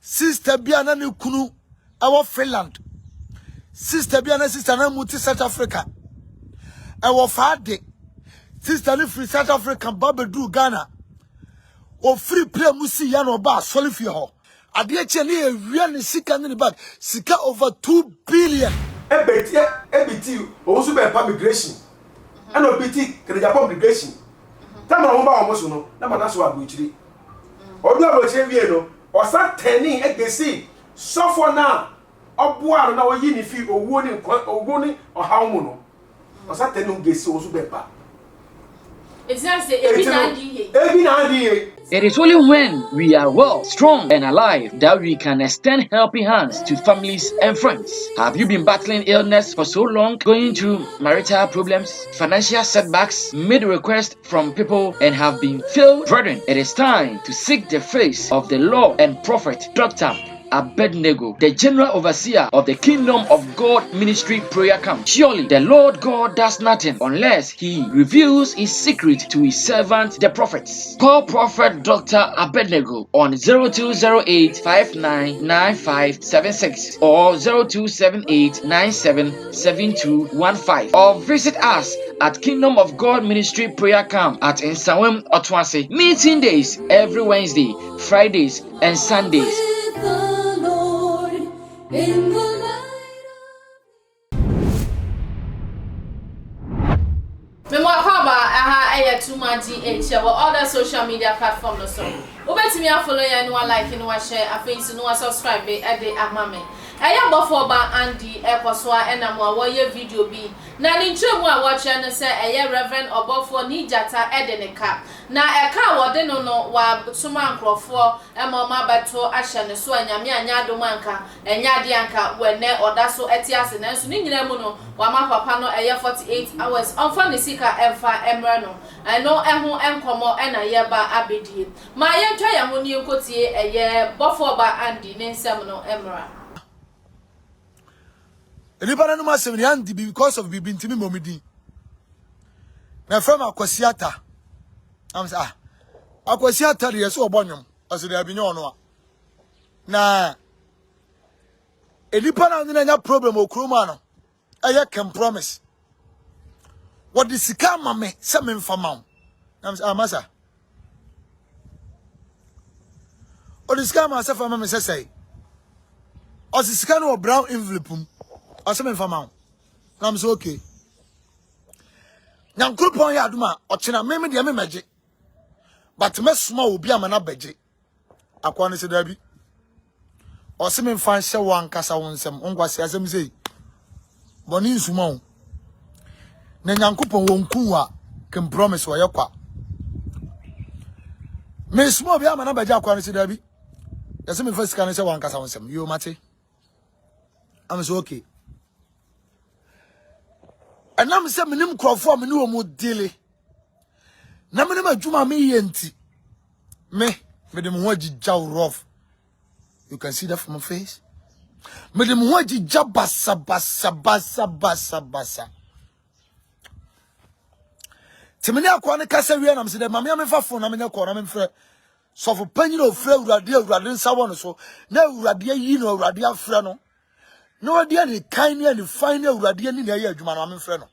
sister biana ne kunu our Finland. Sister biana sister na muti South Africa. Our father. Sister ni free South Africa babedu Ghana. O free play musi yano ba solifi ho. Ade che ne ewia ne sika ne bag. Sika over 2 billion. EBT also be immigration. And OBT can Japan immigration. Tama na ba omo so no, na ma na so abuchiri. Odu abuchiri wie no, o sa teni egesi. So for now, oboa na oyi ni fi owo ni ohaw mu no. O sa teni egesi also be pa. It's not say every day. It is only when we are well, strong, and alive that we can extend helping hands to families and friends. Have you been battling illness for so long, going through marital problems, financial setbacks, made requests from people, and have been filled? Brethren, it is time to seek the face of the Lord and Prophet Dr. Abednego, the general overseer of the Kingdom of God Ministry Prayer Camp. Surely the Lord God does nothing unless he reveals his secret to his servant the prophets. Call Prophet Dr. Abednego on 0208 599576 or 0278 977215 or visit us at Kingdom of God Ministry Prayer Camp at Nsawam Otwase. Meeting days every Wednesday, Fridays, and Sundays. In the light of too much other social media platforms. So, me follow you and like and share. I think you subscribe at the amame. Obofourba Andy Ekoswa and a video be. Na nintre mu a watch and say Reverend Obofour ni jata edeneka. Na eka wode no wa suma nkrofo mama bato ahye ne so anyame anya domanka enya de anka wene oda so etiase na so ni nyina mu no wa ma papa no 48 hours onfa ne sika emfa emre no eno eho enkomo ena ye ba abedie ma ye twa ya ho ni nkotie Obofourba Andy ne nsem no emra. Anybody no matter Andy because of Bibi Ntimi Momidi. My friend Akwasiata. I'm say Akwasiata dey so obonyom as dey abi nyono. Na anybody no nya problem okroma no. Eye can promise. What the sika mame se me mfa ma. I'm say masa. O the sika ma se fa mame say. O the sika no brown envelope. Asem mfama na am so okay nyankopon ya aduma ochena meme de memeje but mesoma obi amana beje akwa ne seda bi osem mfa hye wan kasa wonsem ongwase asem sei boni nsuma o na nyankopon wonku a kem promise wo yekwa mesoma obi amana beje akwa ne seda bi yasem mfa sika ne se wan kasa wonsem yo mate am so okay. And I'm saying, I'm crofo, me no mo dele. Na me na adwuma me yenti. Me dem ho agija rough. You can see that from my face. Me dem ho agija basa. Timene akwa ne kasa wie na me say dem mama me fa phone na me ne ko na me mfre. So for panyin ofre urade nsa won so. Na urade yi no urade afre no. No dia ni kan ni ani fine na urade ni na ya adwuma na me mfre no.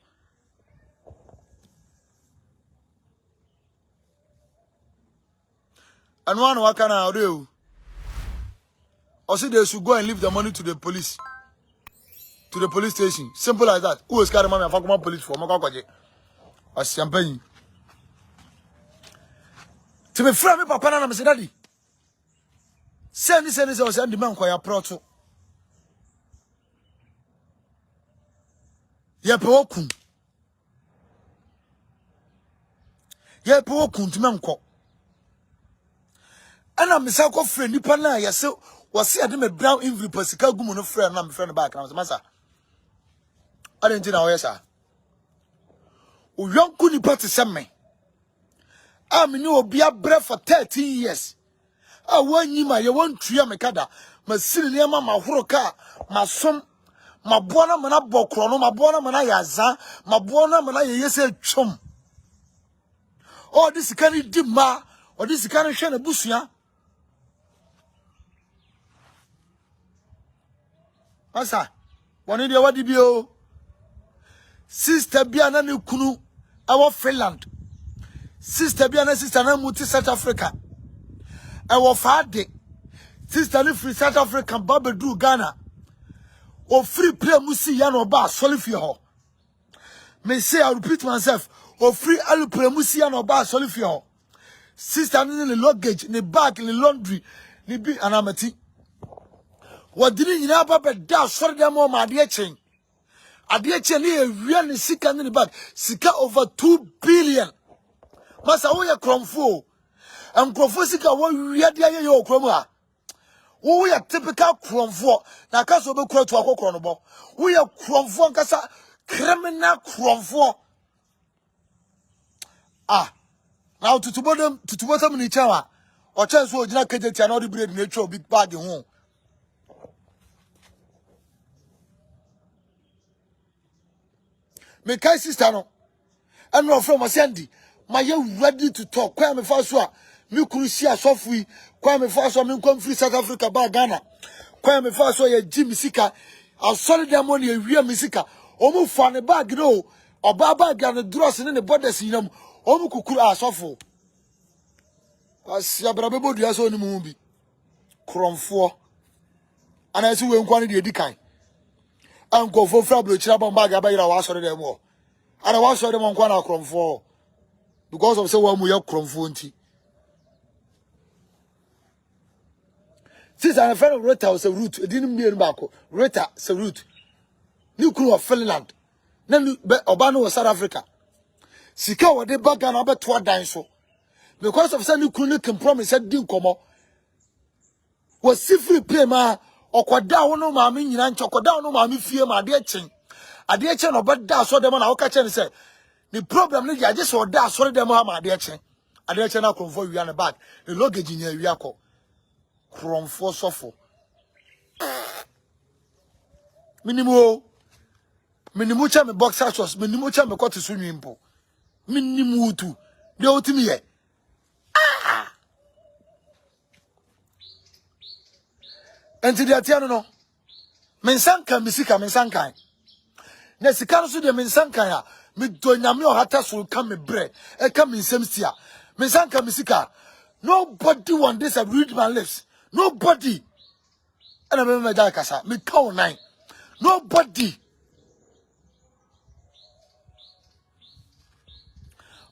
And one wakana oreo. Also they should go and leave the money to the police. To the police station. Simple as that. Who is carrying money and fuck police for Makakoje? As champagne. To me friend me papa na me say daddy. Send the man kwa ya proto. Yepe okun ntime nko ana misa ko frɛ nipa na ya se wose ade me brown envelope sika gumu no frɛ na me frɛ no back na masa arenji na wo yesa o yonku nipa te se me am ni obi abrɛ for 13 years a wanyima ye wontua me kada masiri ne ma mahoro ka masom mabuana mana bokro no mabuana mana yaza mabuana mana yeyese twom oh this can di ma or this can hwe na busua Masa, one idea what did Sister Biana ni kunu our Finland. Sister Biana sister na muti South Africa. Our father. Sister ni free South Africa Baba do Ghana. O free play musi yano ba solifio ho. Me say I repeat myself. O free alu play musi yano ba solifio ho. Sister ni the luggage, ni bag, ni laundry, ni bi anamati. What didn't you know about that? Sorry, them all my dear chain. A dear chain here, really sick in the bag. Sika over 2 billion. Masa, we are cromfo. And cromfo, what we are there, your croma. We are typical cromfo. Now, Casso be quote to a coconobo. We are cromfo, Cassa, criminal cromfo. Ah, now to bottom in each hour. Or chance will not get a another bread nature big bag in home. Me kai sister no and no from Sandy my you ready to talk kwa me fa so a me kuru si asofui kwa me fa so me kom free South Africa ba Ghana kwa me fa so ye Jimmy Sika a solid them money e wi misika omu fa ne bag no oba bag na dross ne ne borders yinam omu kukuru asofo asia brabe dua so ni mu bi kromfo ana si we nkwa ne de edikan Uncle for Fabio Chirabon bag about was already more. And I was already on Quana Crom for because of so one we have Crom Funti. Since I'm a friend of Reta was a route, it didn't mean Marco. Reta, is a route. New crew of Finland. Then Obano was South Africa. Sika what they bag and about 2 dinosaur. Because of some new crew can promise said didn't come up. Was si free pay ma. Okwada wono maami nyina nche okwada wono maami fie ma ade chen obeda so dem na wo ka chen say the problem ni je so da so dem ha ma ade chen na kromfo wi an bag the luggage nya wi akọ kromfo sofo minimu cha me boxer shorts minimu cha me kwatu so nwimpo minimu tu de otimi ye enti de atiano no mensanka misika mensanka na sika no so de mensanka ya me do nyame o hata so ka me bre e ka me nsem sia mensanka misika nobody want this I read my lips nobody and I me da kasa me count 9 nobody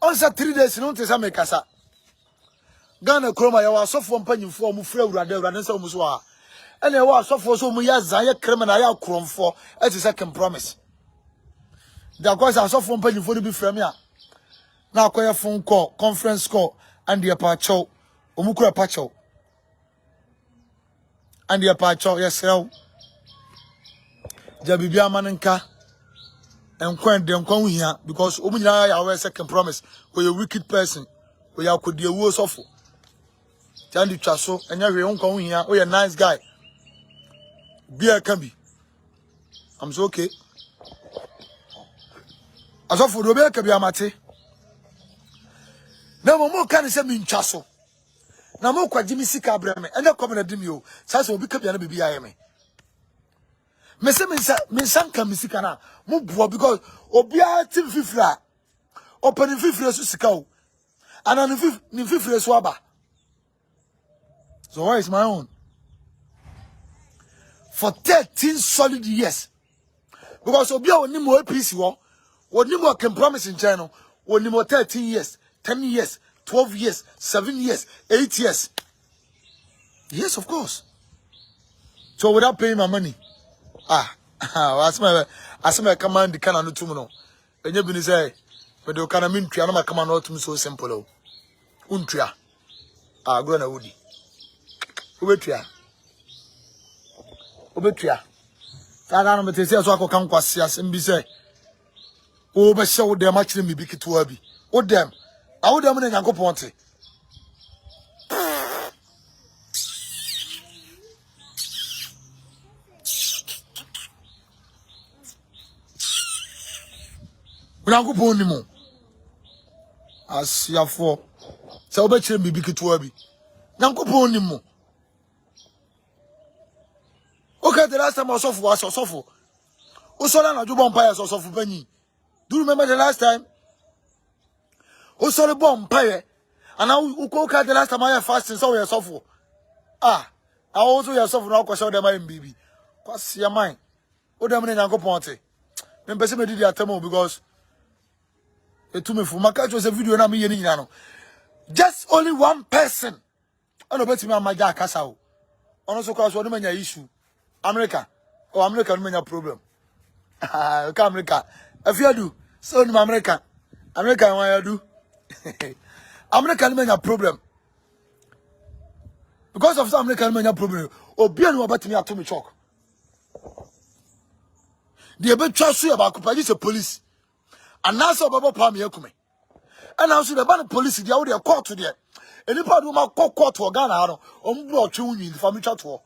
on sa 3 days no tesa me kasa Ghana kroma ya wa sofo mpanyimfo mu fra urade nsa mu so a and I was so for so much as criminal ya cromfo as a second promise. The course I saw from penny for the be from ya. Now call phone call, conference call, and the apacho, Omukura pacho. And the apacho, yes, sir. Jabibia manenka and quent them come here because Umuya our second promise for a wicked person where you could be a worse awful. Tandy Chasso and every own come here, we a nice guy. Beer can be. I'm so okay. As of for the beer can be a mate. Now, more can say me in Chasso. Now, more quite Jimmy Sika Breme, and they're coming at Dimio. Sasso will become a baby. I am. Messanka Missikana, Mubwa because Obia Tim Fifra, opening Fifra Susiko, and on the Fifra Swaba. So, where is my own? For 13 solid years. Because Obia will need more peace war, will need more can promise in China, will need more 13 years, 10 years, 12 years, 7 years, 8 years. Yes, of course. So without paying my money. As my command the canon to no. And you been say, but you can mean to my command not so simple. Untria. Gonna woody. Ubetria. Obetria. Tagano metese so akoka nkwase asem bi se. O be hye wo dem akire me bi keto abi. O dem. A wo dem na Nyankopon te. Nyankopon ni mo. Asiafo. Se wo be kire me bi keto abi. Nyankopon ni mo. Okay, the last time I saw for was so Usola na bomb pie so for penny. Do you remember the last time? Usola bomb pie. And now Ukoka the last time I fasting so we are so for. Ah, I also yourself now because of the mind baby. What's your mind? What am I going to go? Then person did the attempt because it took me for my catch was a video and I'm here. Just only one person. I don't bet me on my jack castle. Also, cause what do issue? America. Oh, America don't mean problem. Okay, America. If you do, so in America. America, why you do? America don't mean problem. Because of some American men problem. Obi no about me atomic chalk. The be trust you about police police. And now so baba pa me akume. And now so the ban police they are there court to there. Anybody who ma court to Ghana no, ombro twe win the family chat to.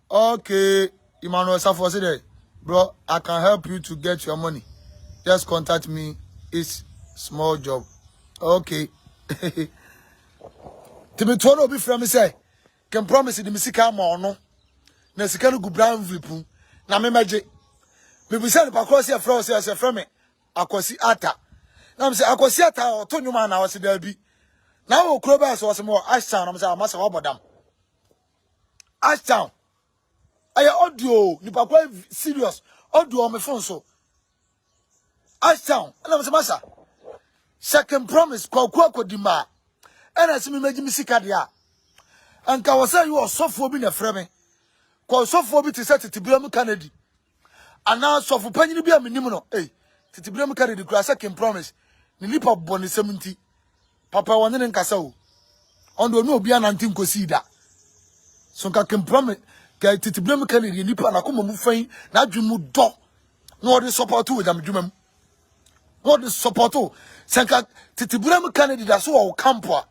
Okay, Emmanuel Safo said, bro, I can help you to get your money. Just contact me. It's small job. Okay. Timothy be from me say, can promise the misika ma no. Na sika no gu brown vlipu. Na me maje. Me be say the pakosi e from say from me. Akosi ata. Na me say akosi ata o to nyuma na wase da bi. Na wo kro ba so wase mo Ashtown na me say amasa wobodam. Ashtown. Aya audio ni pakwa serious. Audio me phone so. Ashtown, and I was a massa. Second promise, Dima. And I see me making Missikadia. And Kawasa, you are so for being a frame. Call so for me to set it to Bram Kennedy. And now so for penny be a minimum, eh? To Bram Kennedy, second promise. Nilipa Bonnie 70. Papa one in Castle. On the no be an antim consider. So can promise. To Bram Kennedy, Nipa and Akuma Mufain, not you mood dog. No, the support to them. What is support to? Sanka Titiburam Kennedy that's all campo.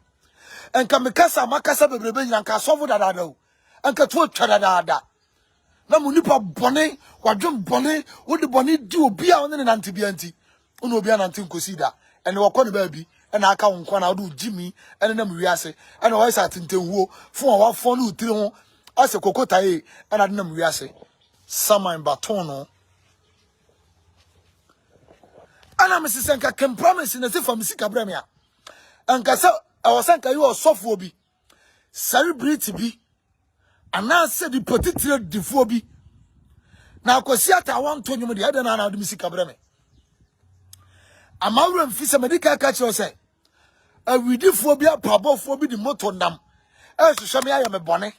And Kamikasa Makasa Bebe and Casovo da do. And Catu Chadada. No Munipa Bonnet, what John Bonnet, what the Bonnet do be on an antibianti. Uno be an antincosida. And walk on baby. And I can't do Jimmy and then Riase. And I was at Intel for our phone who tell as a cocotae and I didn't Riase. Summer in Batono. And I'm Mrs. Sanka can promise in a thing from Missika Bremia. And Cassa, I was Sanka, you are soft be. Celebrity be. And now said the particular dephobia. Now, Cosiata, I want to you the other none of the Missika Breme. A Mauro and Fisa Medica catch or say, a ridiphobia, pabophobia, the motor dam. As to show me I am a bonnet.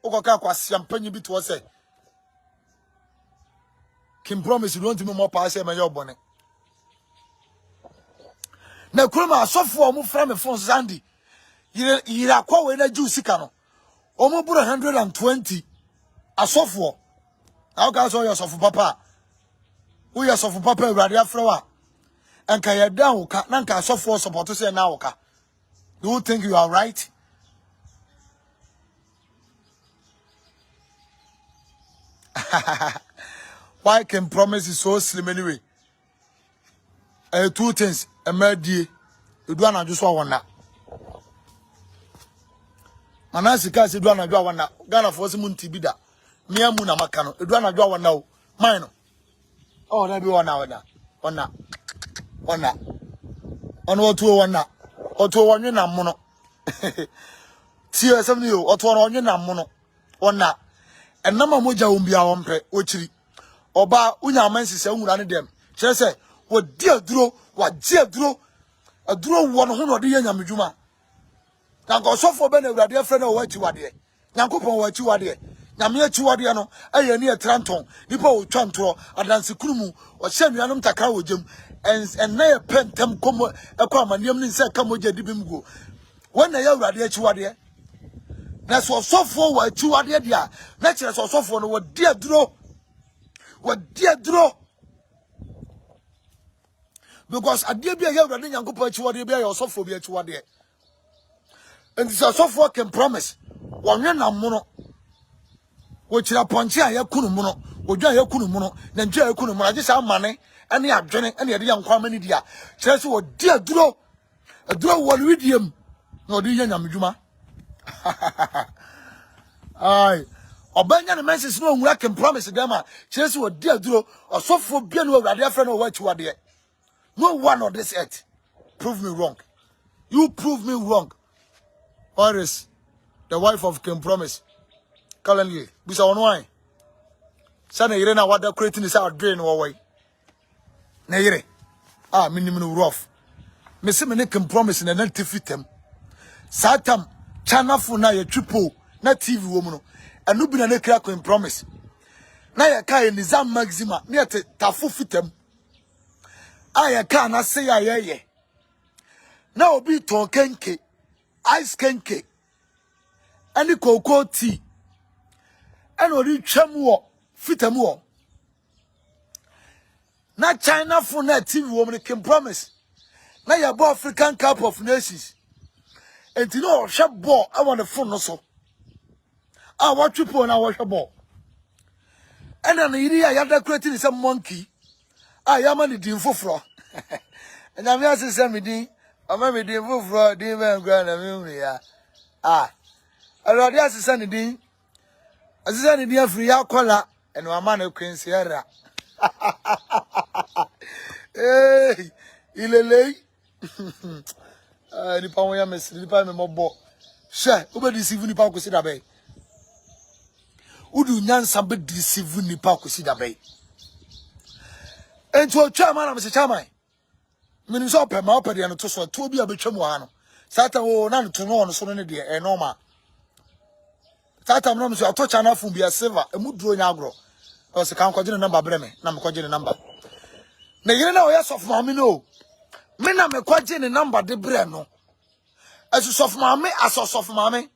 Oka was champagne bit was say. Can promise you don't do more pass my your bonnet. Na kuroma asofo omo fra me phone Sandy yira kwa we na juice kano omo buru 120 asofo how can so your asofo papa who your asofo papa urade afra wa enka ya down ka na nka asofo support say na woka. Do you think you are right? Why can promise is so slim anyway? Two things. A medie. You do not just want that. Manasi kasi do not do one. Ghana for some tibida. Mia muna makano. You do not do one now. Mine. Oh, that be 1 hour now. On that. On what 2 1 now. Or 2 1 na mono. See something you or 2 1 na mono. On that. And number moja umbia wampe. Ochiri. Oba unya mansi se unrani dem. She say. What dear draw, what dear draw, a draw 100 years Yamijuma. Now go so for Benny, dear friend, or what you are there. Nankupon, what you are there. Namia Chuadiano, I near Tranton, Nipo Chantro, Adansi Krumu, or Samuel Takao Jim, and near pen tem come a common Yamin said, come with your dibimgo. When they are there, Chuadia. That's what so for what Chuadia, natural so for what dear draw, what dear draw. Because I did be a young Yanko Pachuadi be or sophobia to one day. And this also can promise 1 year mono. Which are Poncha Yakuno, or Jayakuno, then Jayakuno, I just have money, and they are joining any young family dear. Just what dear draw. aduro won widiam na odi nya nyamedwuma ai obanya ne message no nwura can promise them a chese odi aduro osofo bia no awurade afre no wachi wade no one on this earth prove me wrong. You prove me wrong. Iris, the wife of King Promise. Currently, bisa on wine. Sana yire na wada creating is out drain away. Na yire. Minimum rough. Me se me ne King Promise na nan fit them. Satam channel for na ye triple na TV woman no. Anu bi na ne kra King Promise. Na ye kai Nizam Maxima ne te tafu fitem. Aya ka na say ye. Na obi ton kenke, ice kenke, any cocoa tea, and ori chamwo, fitamwo. Na China for na TV woman can promise. Na ya bo African Cup of Nations. And you know, shop ball, I want the phone also. I want triple and I want a ball. And then the idea you have creating is a monkey. I am on the Obofour. And I'm here to say me. I'm a bit of fraud, demon grand amunia. I already asked the Sunny Dean. I said, dear free collar and one man of Queen Sierra. Hey, Ilele. The power miss the payment more ball. Sir, over deceiving the Paco Sida Bay. Would you none somebody deceiving the Paco Sida Bay? And to a chairman of Mr. Chamai. Means up and up and to so to be a bit chamuano. Sata o none to know on so many dear and normal. Sata noms your touch enough from be a silver, a mood drawing agro. Or a count number breme, number quadrin number. Nay, you know, yes, of mammy no. Men am a quadrin number de breno. As you soft mammy, as a soft mammy.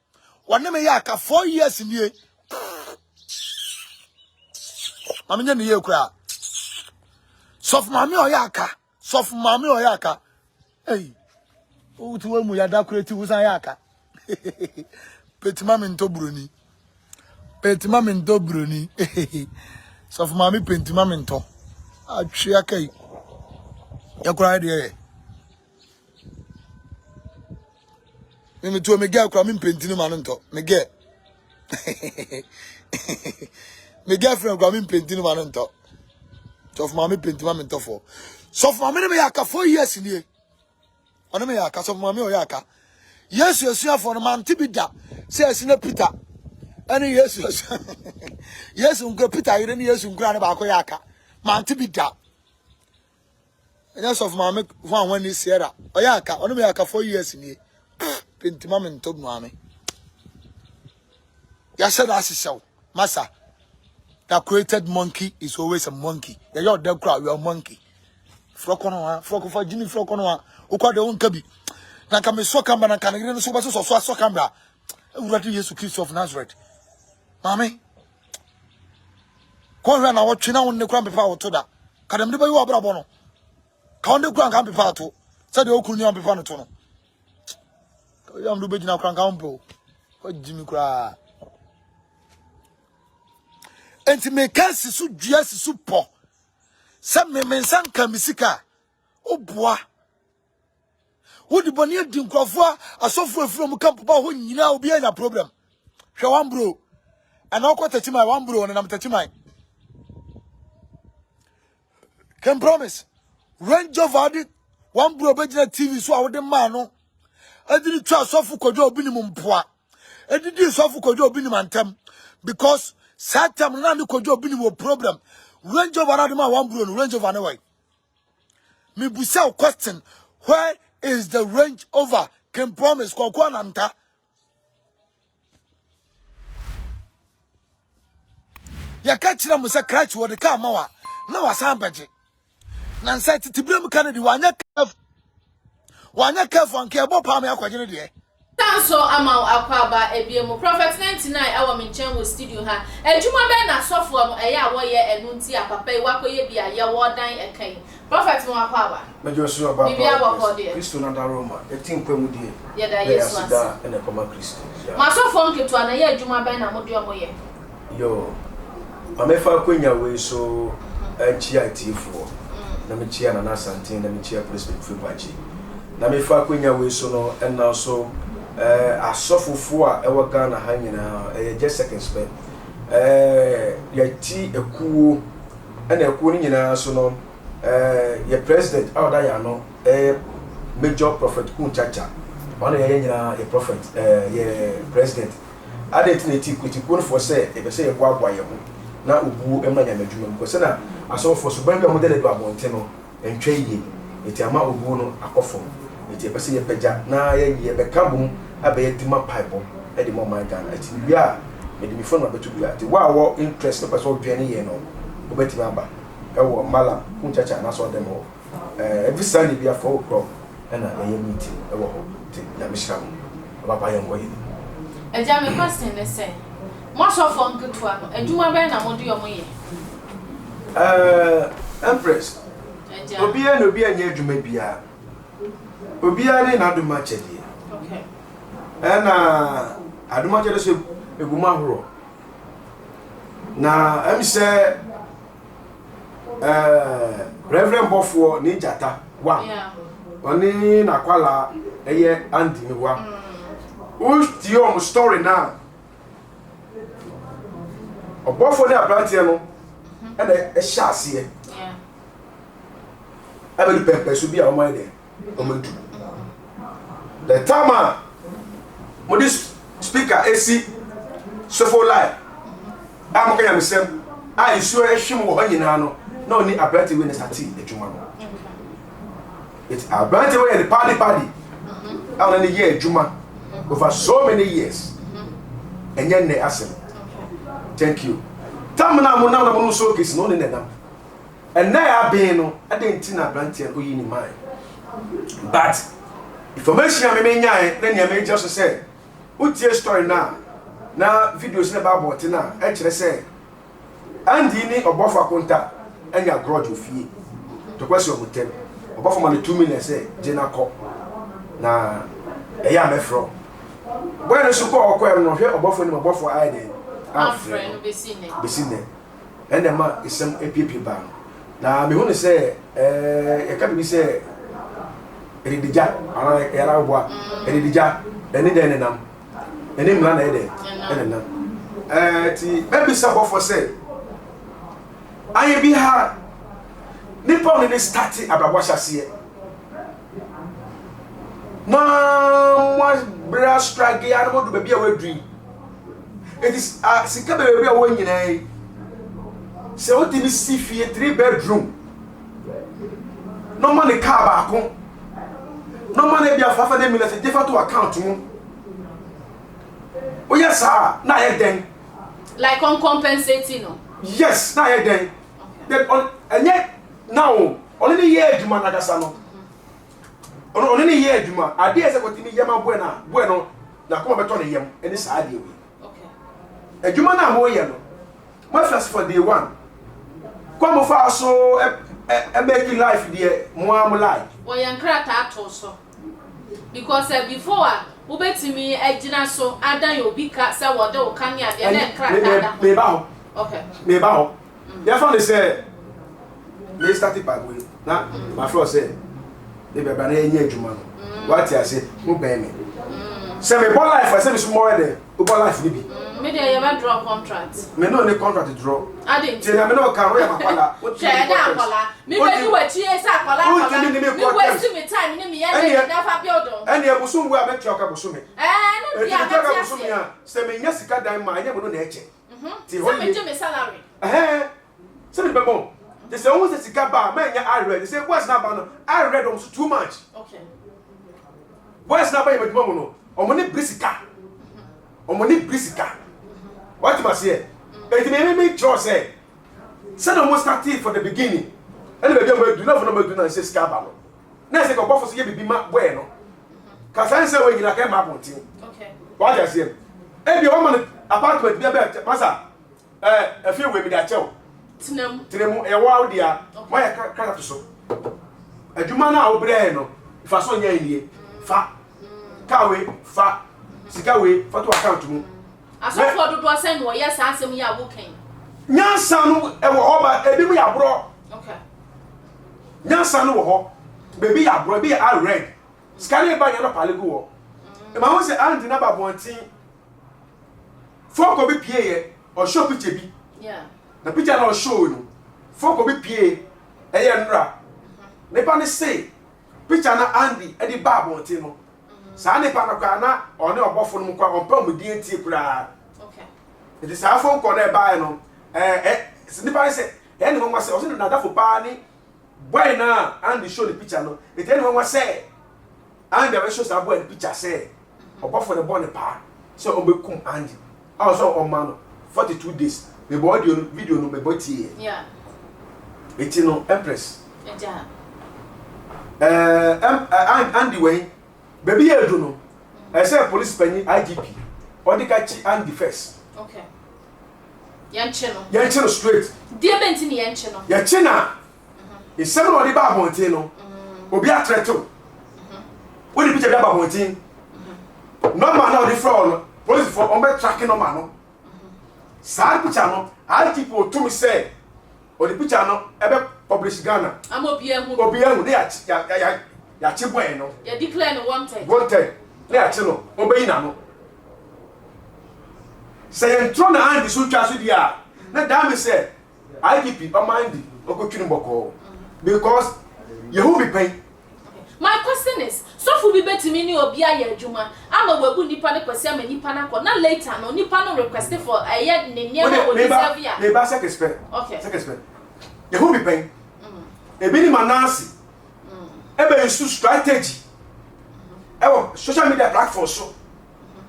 One name yaka 4 years in ye. Mammy, you cry. Soft mammy or yaka. Soft mammy or yaka. Hey, oh, to whom we are decorated with a yaka. Petit mammy into Bruni. Petit mammy into Bruni. Soft mammy paint mammy into. A chiake. You cried here. Me to me girl cramming painting man into. Me get. Me girlfriend cramming painting man into. Soft mammy painting mammy into for. Soft mammy me yaka 4 years in here. Ono me yaka soft mammy o yaka. Yes, you for man tibida. Says no Peter. Any yes, yes, uncle Peter, you didn't yes, uncle about yaka. Man tibida. And yes, of mammy one is Sierra. O yaka, ono me yaka 4 years in here. Painting mammy and told mammy. Yes, said as so. Massa. That created monkey is always a monkey. You're dead crowd, you're a monkey. Frokono, froko for Jimmy Frokono, who called the own cabby. Naka me so camera and can again so camera. What is to Christ of Nazareth? Mammy, come around our china on the crampy power to that. Can I never you are Brabono? Count the crank and be part to. Said the Okunia be Panatono. I'm the Bejina crank ample. What Jimmy cry? And to make us so dress super. Some men san kamisika. Oh boy. What the bonnier dim crofwa a software from camp about when you now be in a problem. Show one bro. And I'll touch my one bro and I'm touching mine. Can promise. Range of added one bro bedroom TV so I would man. I didn't trust software kojo minimum poa. I didn't software kojo minimum tem because Satam Nandi kojo minimum problem. Range of another man one bro range of another way. Me busa question. Where is the range over? Can promise Kokwananta? Ya catch them with a crash what the car mower. No, a sambaji. Nancy to blame Kennedy, one careful and care about Palmer. So amount akwaba ebiemu prophet 99 our menchen with studio ha ejuma be na sofo eya wo ye enunti apapa wakoye bia ye wodan ekan prophet mo akwaba mejo so aba bibia wo de Kristo na da Roma etimpa mu die ye da Yesu da ene koma Kristo ma sofo nketu ana ye ejuma be na mo de omo ye yo amefa kwenya we so anchi atifo na me chia na Santin na me chia president Fubachi na me fa kwenya we so no na so asofofo a ewo Ghana ha nyina just seconds pe ya ti ekuo na ekuo ni nyina so no ye president awda ya no Major Prophet Kunchacha one ye nyina ye prophet ye president identity kwetikuo for say e be say ye boaboa ye ho na obu emna nya madwuma ko se na asofo so ban bi mo de do abonte no entwa yie eti ama obu no akofo eti be say ye pagya na ye be kabum abe dima pipe e de mo man Ghana eti bia me de mi phone abetu bia eti wa interest no person odwane ye no obeti aba e wo mala Kunchacha na so dem ho every Sunday bia 4 o'clock na ye meeting e wo ho eti na me shira mo baba ye ngo ye eja me question ne say mo so for nketua no adwuma be na mo de yo mo ye Empress obia no bia nya adwuma bia obia ne na aduma chede okay na aduma chede so eguma horo na am say Reverend Obofour ni jata wa oni na kwala eye andi mi wa usti o story na Obofour ni abrantie no e na e sha ase abeli pepe so bia o mai de o madu the time mo this speaker AC so for live am kan ya mesem a isu e hwim wo nyina no na oni abrantie we na sati adwuma no it's abrantie we the party out in the year adwuma over so many years and yen ne asem thank you tamna mo na mo so kesi no ne nam and na ya be no adenti na abrantie o yi ni mai but information am me nyae na nya me just say utie story na videos na ba bot na e kire say andi ni Obofour akonta anya grudge ofie to question hotel Obofour man 2 million say jena ko na eya me fro boy no so ko okwa no hwe Obofour ni Obofour aide afre no besine ende ma isem epiepie ba na me hu ne say e ka bi say eridija ana era boa eridija eni de ne nam eni mla na ede ene nam ti maybe some Obofour say aye bi ha nipa on the starting ababwasha sie na mo bra strike ya no do ba bia wadui it is sika be bia wo nyina se o ti bi si fie 3 bedroom no money car ba ko no money bia fafa de million se defa to account mu o yes sir na ye den like on compensating no yes na ye den that on enye now only the year adwuma na gasa no only the year adwuma ade ese kwotimi yema bueno na ko beto ne yem eni sa ade we okay adwuma na mo ye no my first for day one ko mo fa so make life there mo am life wo yan krata ato so because before wo betimi agina so adan obi ka se wo de wo kan ya de na krata da me ba ho okay me ba ho ya fa say they started by way na my friend say they be ba na enye adwuma no what you say mo ben me say me born life I say me small there o born life ni bi me dey ever draw contract me no need contract to draw I didn't say na me no kan roya makwala share da akwala me be ni wachi esa akwala me waste me time ni me ya na fa build on ene ebusu ngu abetwa ka busu me no bia ka busu me a say me nya sika dan ma anya mo no na eche ti ho me me salary say me be bon they say almost sika ba ma nya Arrහෙsted they say what's na ba no Arrහෙsted almost too much okay what's na ba e meduma mo no omo ne brisika what you must say it me sure say no start it for the beginning and baby am do na for no do na say sika ba no na say ko Obofour say bibi ma boy no ka san say we nyina ka ma bontin okay what you say e bi o man apartment bi be masa e fi we mi da chew tinemu e wa dia mo ya ka to so adwuma na wo bre no fa so nya nie fa ka we fa sika we fa to account mu asofo dodo say no yes asem ya wo kan nyansa no e wo ho ba e bi mu ya bro okay nyansa no wo ho bebi ya bro bi ya Arrහෙsted Scanning by your paligo. The man was Andy number 1 4 could be PA or show picture. Yeah. The picture not show you. 4 could be PA, a yandra. Nepani say, picture na Andy, Eddie Barbotino. Sani Panacana or no Obofour on Pom with DNT. Okay. It is our phone call there by no. Snipper said, anyone was also another for Barney. Why now? Andy show the picture no. If anyone was say, and the shows are where the picture say, Obofour the bonnet part. So Obofour Andy. Also on man 42 days. The body video no me body. Yeah. It's no Empress. Yeah. Andy way. Baby, I don't know. I say police penny IGP. Or the catch Andy first. Okay. Yanchino. Yanchino straight. Dear Bentini Yanchino. Yanchina. It's 7 or the Barbotino. Obi a treto. What the picture of Barbotino? No man now the fraud. Police for on tracking no man. Sad picture no. IGP to me say. Or the picture no. Ebe publish Ghana. I'm Obiahu. Obiahu. Ya chibwe no. Ya declare no wanted. Wanted. Le achino. Obeyi na no. Say entro na Andy so twa so dia. Na da me say IGP o mandi okotwini boko. Because you who be paying. My question is, so for be betimi ni obi aye adwuma, ama wabu nipa ne kwese ama nipa na ko na later no nipa no request for aye ne niam o deserve ya. Me ba second spell. Okay. Second spell. You who be paying. Ebi ni manasi. Ebe use strategy. Ewo social media platform so.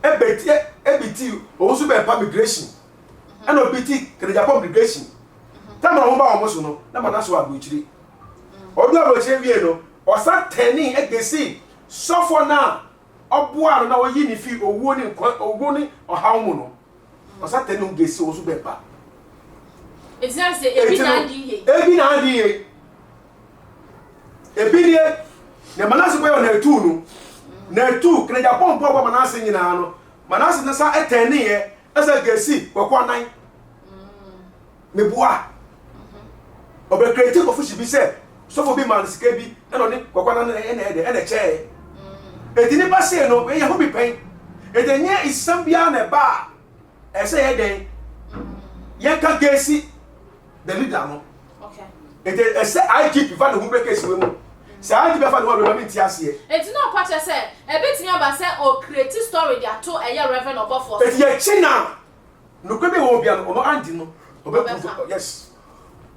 EBT also be immigration. And OBT can Japan immigration. Time na ba omo so no, na manasi wa buchiri. Odu abroche wie no, o sa teni egesi. So for now, oboa na wo yi ni fi owo ni ohaw mu no. O sa teni ngesi wo so be pa. It's not say ebi na ndi ye. Ebi na ndi ye. Ebi ni na manasi boy na etu no. Na etu kena Japan bo manasi nyina no. Manasi na sa eteni ye, esa gesi kwakwa nan. Me boa. Obe create office bi say so for be man sika bi na no ne kwakwa nan na che. Eti ni passe no e ye ho bi pen. Eti nye isam bia na ba. Ese ye den. Ye ka gesi the leader no. Okay. Eti ese IGP fa no hu break esi we mu. Say IGP fa no hu break ti ase. Eti no kwache say e betimi aba say o create story dia to eye Reverend Obofour. Eti ye china. No kwe be wo bia no Andy no. Yes.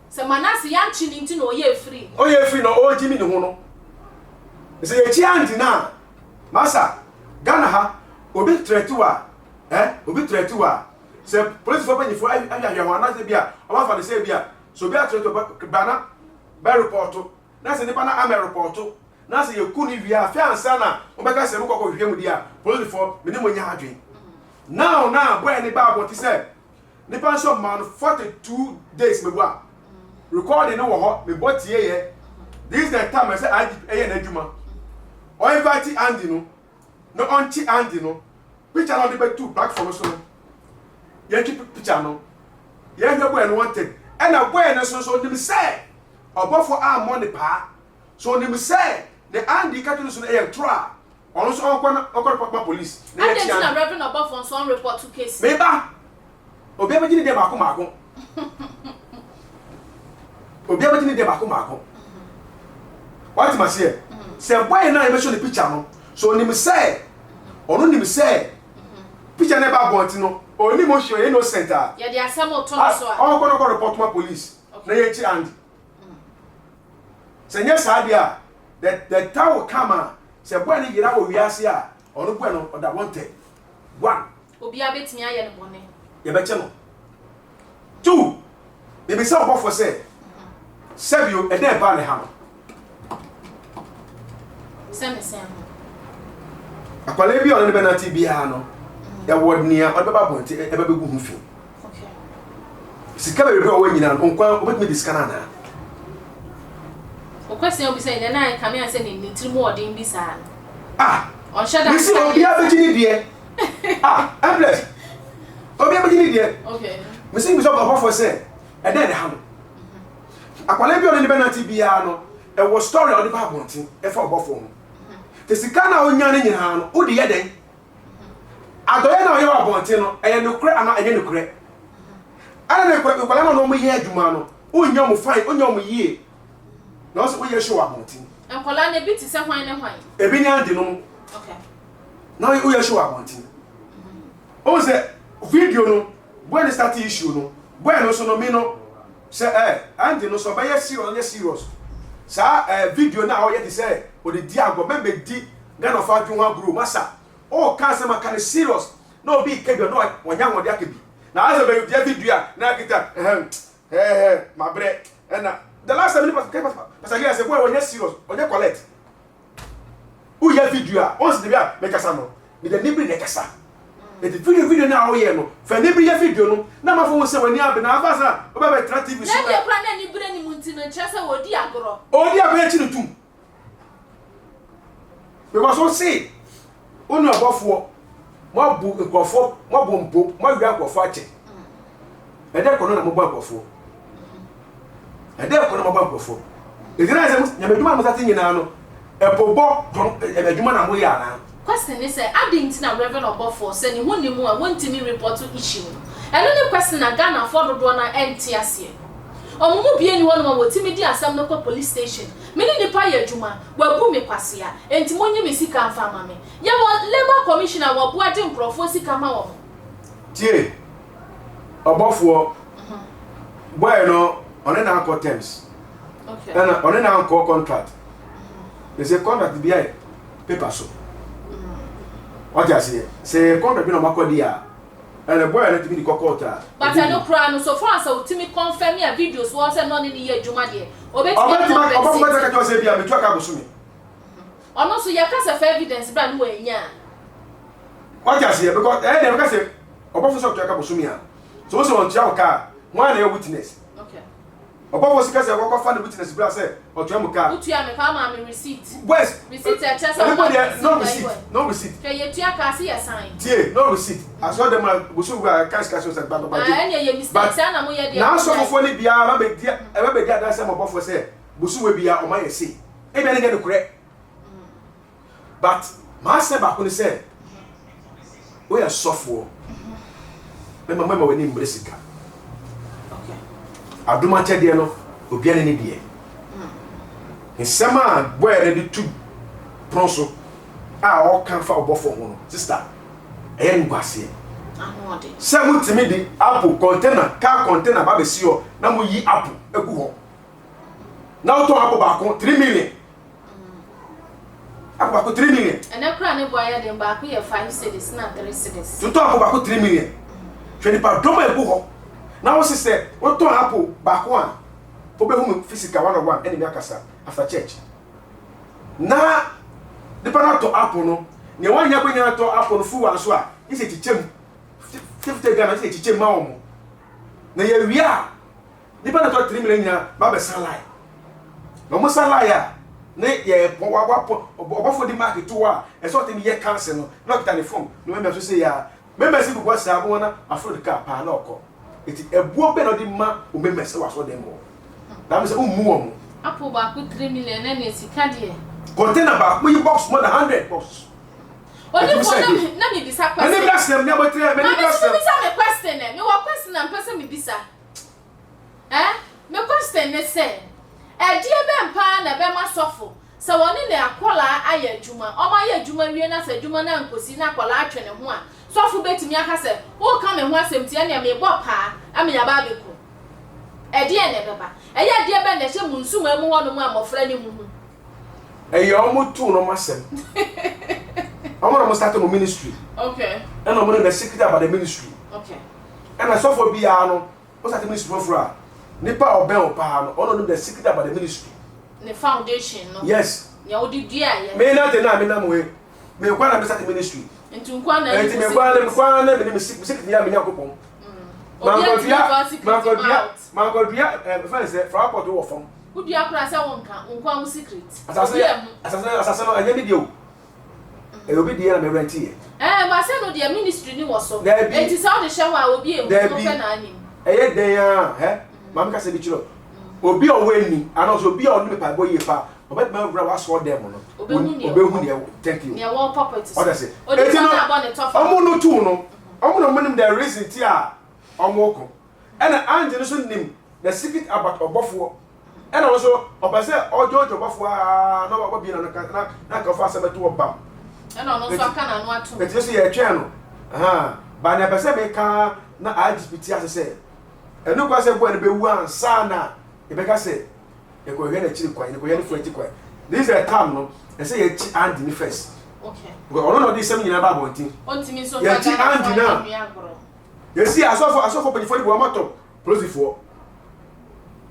Se manasi yanchi ni nti no ye free. O ye free no o jimi ni ho no. Se ye chi Andy na. Masa Ghana ha obi tretu a obi tretu a se police for bani for ahwa na se bia o ma fa de se bia so bia tretu bana ba report na se nipa na am report na se ye ku ni wi a fi ansa na o be ka se mu kokko hwehwe mu dia police for me ni mo nya adwen now boy ni ba aboti se nipa so man 42 days me bua recording no wo ho me boti ye this is the time I say I na adwuma o invite Andy no onti Andy no picture no dey two platform so no ye keep picture no ye hwe boy no wanted and na boy no so nim say Obofour am money pa so nim say the Andy catch so e try on so okwa police na ye ti na Reverend Obofour so on report to case me ba obi abegini de mako obi abegini de mako what must say say boy na e show the picture no so nim say onu nim say picture na ba bonti no oni mo show innocent a ya dey asem o to so a o go report to police na ye chi and say yes idea that time will come say boy ni gira o wiase a onu boy no that wanted one obi abetimi aye ne bone ye be che no two they be say Obofour say Sebio e dey ba ne ha no sem akwale bi on ne benati bia no e word nia o be ba bonti e be gu hu fi okay sika be be o nyina no nkwa o be me diskana na o kwese obi say na na kame an say ni trimu odin bi sa on shada this obi abegini die I'm blessed obi abegini die okay me sing bishop Obofour say e dey ne ha no akwale bi on ne benati bia no e wo story o de ba bonti e fa Obofour te sika na onya ne nyina no wo de ye den adoye na oye wa bonte no eye nokure ana enye nokure ana ne kure kwala na no mo ye adwuma no onya mo fine onya mo yie na so wo ye show wa bonte enkola na bi ti se hwan ne hwan ebi nya de no okay na wo ye show wa bonte o se video no boy ne start issue no boy no so no me no se andi no so ba ye serious sa video na o ye ti se o de di agbo be di Ghana fa dwon agro masa o ka se ma ka serious no be kedo no wonya wode akebi na aso be di video na kita my bre na the last time pastor say boy wonya serious wonya collect o ye video o se de bia me kasa no me de nibri ne kasa the video na o ye no fa nibri ye video no na ma fo se wani abe na afasa o be tra TV so na de kwa na nibri ni munti no che se wodi agro odi abe chi no tum because o see onu Obofour mo bu nkofo mo bu mpo mo wi nkofo ache ede kono na mo bu nkofo ede kono mo bu nkofo edina se nyameduma mo sate nyina no epobo eduma na mo ya na question is adding na Reverend Obofour say ni huni mu a wontimi report issue eno ni question na Ghana for do na entiase omumu bie ni wono mo timi di asam no police station mini nipa ye adwuma wabu me kwase a enti monye me sika afa ma me ye wo labor commissioner wo bu ade nkrofo sika ma wo tie Obofour boy no one na anchor terms okay and one na anchor contract they say contract bi ai paper so what you say contract bi no makodi a and the boy let me the kokota but I no cry no so far as ultimi confirm me videos wo say no ni ye adwuma de obeti Obofour ka say bia me tu aka bosumi ono so ye ka say evidence bra no anya what you say because dem ka say Obofour so tu aka bosumi a so so on tia ka one na witness okay Obofour sika say wo fa the witness bra say o tu am ka utu ya me ka ma me receipt west receipt e che say no receipt ke ye tu aka see ye sign tie no receipt I saw them bosu ga cash so say baba ah anya ye mistake say na mo ye de na so fofo ni bia ba be dia da say Obofour say bosu we bia o ma ye say e bia ne get kure but ma say ba ko ni say we are software mama we ni mbresika okay aduma chede no obi ane ni die nsema boy ready to pronso a o kan fa Obofour ho no sister e ngwase anode se mutimi di apple container car container ba be si o na mo yi apple egu ho na o to apple ba ko 3 million apple ba ko 3 million ene kra ne boya de ba ko ye 5 cedis na 3 cedis to apple ba ko 3 million twani pa doma egu ho na wo sister o to apple ba ko a obehu physical 101 enemy akasa after church na the pana to apple no ne wanya kwenya to apple fu wa so a ise chichem 50 Ghana ise chichem ma omo na ye wia the pana to 3 million nya ba be salai no mo salai a ne ye wa Obofour di market to a e so temi ye cancel no not the phone no me so say ya me me si go sa bo na afro the car pa na oko eti ebuo be no di ma o me se wa so dem bo that means ummu omo apple ba ko 3 million na ne sika de container ba we box more than 100 box only for na me bisa question and bless them never tell me bless them bisa me question me wa question na person me bisa me question ne say die be mpa na be ma sofo se woni ne akola aye adwuma o ma aye adwuma wie na se adwuma na nkosi na akola atwe ne ho a sofo betimi aka se wo ka me ho asem tie na me bo pa ame ya ba beku die ne beba die be ne hye munsu ma mu ho no mu amofra ni mu hu omo tu no masem omo no start no ministry okay and omo the secret about the ministry okay and I suffer bia no o start ministry for a nipa oben opa no ono the secret about the ministry the foundation no yes ya odi dua ya me na te na me na mo me kwa na be start ministry nti nkwa na enti me kwa na me secret ya me yakopon man go dia friend say for apart wo fam udi akura say wonka nkwa mu secret asase no anya video e obi dia na me rent here ba say no dia ministry ni wo so enti say o de hye wa obi e mo fe na anim eye den a mam ka se bi chiro obi o weni and also obi o no me pa boy pa Obet my brother was for them. Thank you. Near wall property. What I say? I'm no two no. I'm no man there reason tia. I'm welcome. And I didn't name the secret about Obofour. And also, Obase or George Obofour, no one being on a fast about two about. And also, I can't want to. It's just a channel. But never say, make car, not I just be as I say. And no person going to be one, sana. If I say, you go here, a chill quiet, you go here, for quiet. This is a time, no, and say a and in the first. Okay. Well, all of this same in about one thing. What to me so Yeah, and now. You see, I saw for before the woman close before.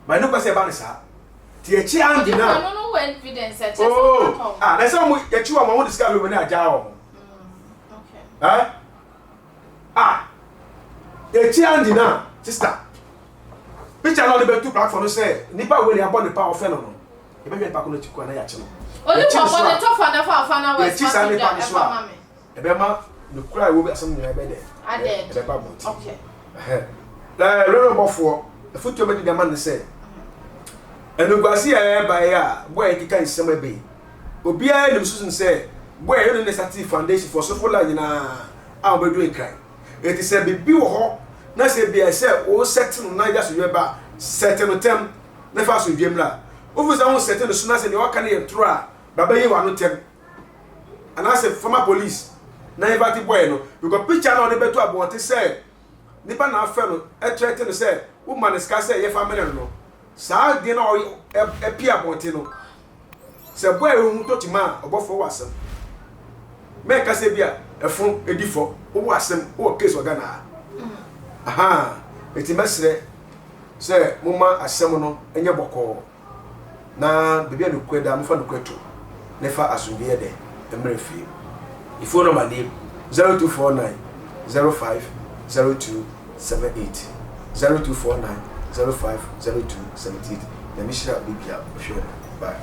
But no person about this. The I don't know when evidence. Oh, that's how we get you. I want to discover when I jaw. Okay. The and now, sister. Which are not the two platforms say, Nipa when they are born the power of phenomenon. You may be back on the chicken and actually. Only one the top and a fan was mammy. A bema, the cry will be something I bet there. I did. Okay. The Obofour, the foot of the man said. And you go see a by where you can summer be. Obia and Susan said, where you necessary foundation for so full line I'll be doing crime. It is a baby or na say be I say o settle na just you ba settle tem na fa so dwem la o fu say won settle so na say ne waka na ye tro a baba ye wa no tem and I say former police na e bati boy no because picture na o de beto abonte say nipa na afa no e threaten say woman is ka say ye family no sa de na o e pia abonte no say boy hu to tima Obofour wasem me ka say bia efun edifo o wasem o case organa eti mesre say mama asem no enye boko na bibia no kweda mfa no kweto nefa asubie de emrefi ifo no mane 0249 05 0278 0249 05 0278 na mishra bibia ohwe bye.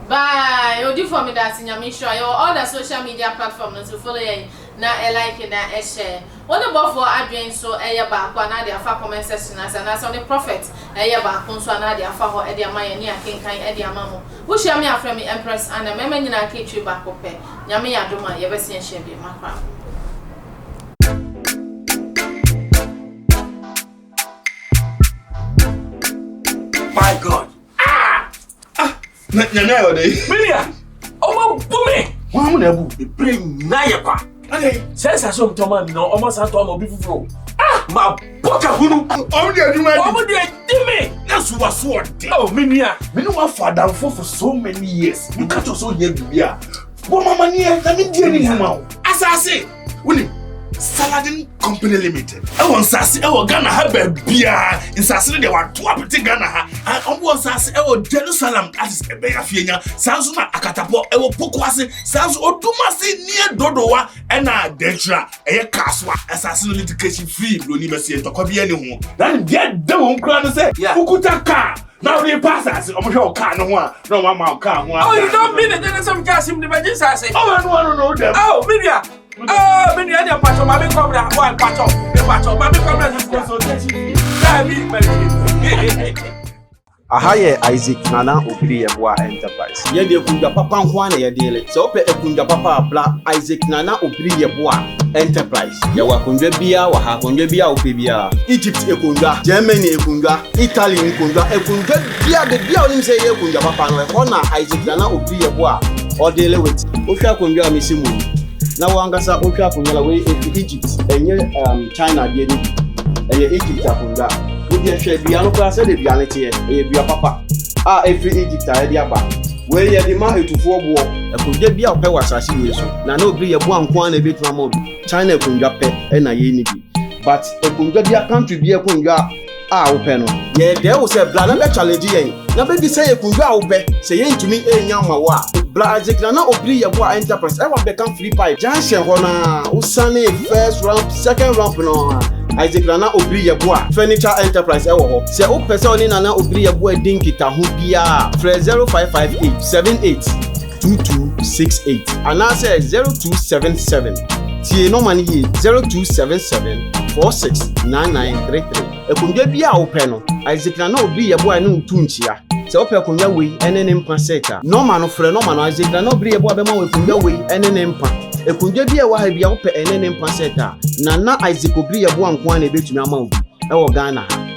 Bye. You do for me that in your mission. Your all the social media platforms to follow you. Na like na share. What about for adwin so back one na dey afa comment section as na so the prophet back so na dey afa ho e dey amaye ni akenkan e dey amamo. Wo share me afrɛ me Empress and mema nyina aketwi back up. Nyame yadoma ye besi en share bi makwa. My God. Nyanya ode. Milia. Omo bumi. Wa mu na bu. The brain na ye kwa. Okay. Sense so mtoma mi no omo san to omo bi fufuro. Ma boka hunu. Omo de adwuma di. Omo de dimi. Na so wa so ode. Oh, minia. Me no wa father for so many years. You catch us so here bibia. Wo mama ni e na me die ni huma o. Asase. Woni Saladin Company Limited. I want Sassy, I want Ghana have a beer in Sassy, they want to appetit Ghana. I want Sassy, I want Jerusalem, that is a bear fiena, Sansuna, Akatapo, I will Pokwasi, Sans Odumasi near Dodoa, and Dentra, a Caswa, assassin education free, Blunimacy, and Tokobi anyone. Then get the one crown and say, who could a car? Now they pass us, I'm sure car no one, no one car. Oh, you don't mean it, then some gas him the Majin Sassy. Oh, I don't know them. Oh, Milia. Oh, many other parts of my come down one part of the part of my consultation. Ahaye Isaac Nana Obiri Yeboah Enterprise. Yende kunja papa nkwana ye dele. Se ope kunja papa abla Isaac Nana Obiri Yeboah Enterprise. Ya wakunja bia wa hakunja bia ope bia. Egypt ekunja, Germany ekunja, Italy ekunja bia de bia onim se ye kunja papa no e na Isaac Nana Obiri Yeboah o dele with. Ofia kunja misimu. Na wangasa ofia kunja we Egypt enye China de ni. Eye Egypt akunja. We share bia no class de bia nete e bia papa every Egypt a dia ba we ye di ma etufo bo e ko de bia ope wasase we so na na obiri ye bo anko na betuma mo China kunja pe e na ye ni bi but e kunja bia country bia kunja ope no ye de wo se bla na be challenge yen na be bi say ye kunja ope say ye ntumi enya ma wa bla Isaac na obiri ye bo enterprise e wa be kan free pipe junction ho na usane first round second round no Isaac Nana Obiri Yeboah Furniture Enterprise ewo ho. Se o pese oni Nana Obiri Yeboah dinkita ho bia. Fre 0558 78 2268. Ana se 0277. Tie no mani ye 0277 469933. Ekunje bia o pe no. Isaac Nana Obiri Yeboah no ntunchia. sɛ wopɛ akonnwa wei ɛne ne mpa set a normal no frɛ normal no Isaac Nana Obiri yɛboa bɛma wo akonnwa wei ɛne ne mpa akonnwa bi a ɛwɔ ha bi a wopɛ ɛne ne mpa set a Nana Isaac Obiri yɛboa nko a na ɛbɛtumi ama wo bi ɛwɔ Ghana ha